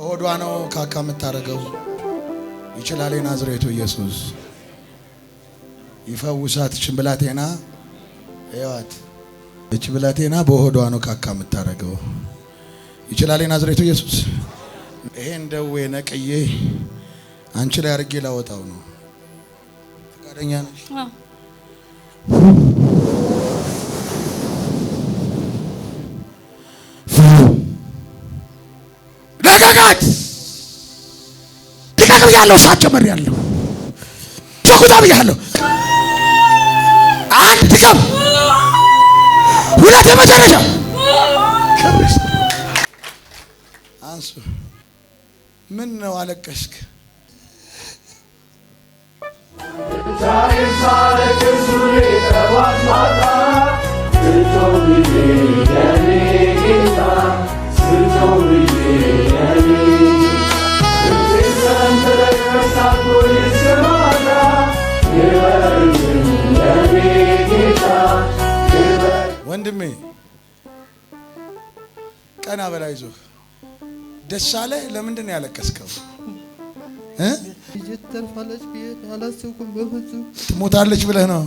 ሆዷ ነው ካካ የምታረገው። ይችላል የናዝሬቱ ኢየሱስ ይፈውሳት። እቺ ብላቴና እያት፣ እቺ ብላቴና በሆዷ ነው ካካ የምታረገው። ይችላል የናዝሬቱ ኢየሱስ። ይሄን ደዌ ነቅዬ አንቺ ላይ አድርጌ ላወጣው ነው። ፈቃደኛ ነሽ? ለጋጋት ልቀቅ ያለው ሳት ጀመር ያለው ቸኩታ ብያለሁ። አንድ ድገም፣ ሁለት የመጨረሻ አንሱ። ምን ነው አለቀስክ? ወንድሜ ቀና በላይ ይዞ ደስ አለ። ለምንድን ነው ያለቀስከው? ተርፋለች ብዬ አላሰብኩም። በፍጹም ትሞታለች ብለህ ነው?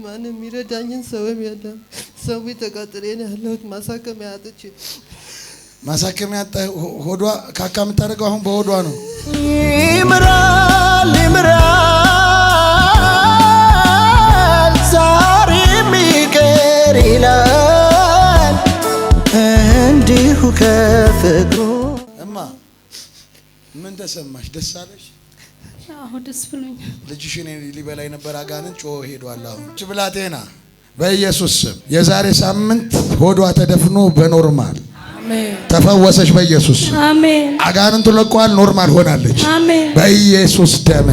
ማንም ይረዳኝን ሰውም የለም። ሰው ተቃጥሬ ነው ያለሁት። ማሳከሚያ አጥቼ ማሳከሚያ አጣ። ሆዷ ካካ የምታደርገው አሁን በሆዷ ነው። ይምራል ይምራል ዛሬም ይቅር ይላል እንዲሁ ከፍቅሩ። እማ ምን ተሰማሽ? ደስ አለሽ? አዎ ደስ ብሎኛል። ልጅሽን ሊበላ የነበረ አጋንንት ጮኸ ሄዷል። አሁን እቺ ብላቴና በኢየሱስ ስም የዛሬ ሳምንት ሆዷ ተደፍኖ በኖርማል ተፈወሰች። በኢየሱስ ስም አሜን። አጋንንቱ ለቋል፣ ኖርማል ሆናለች። አሜን። በኢየሱስ ደም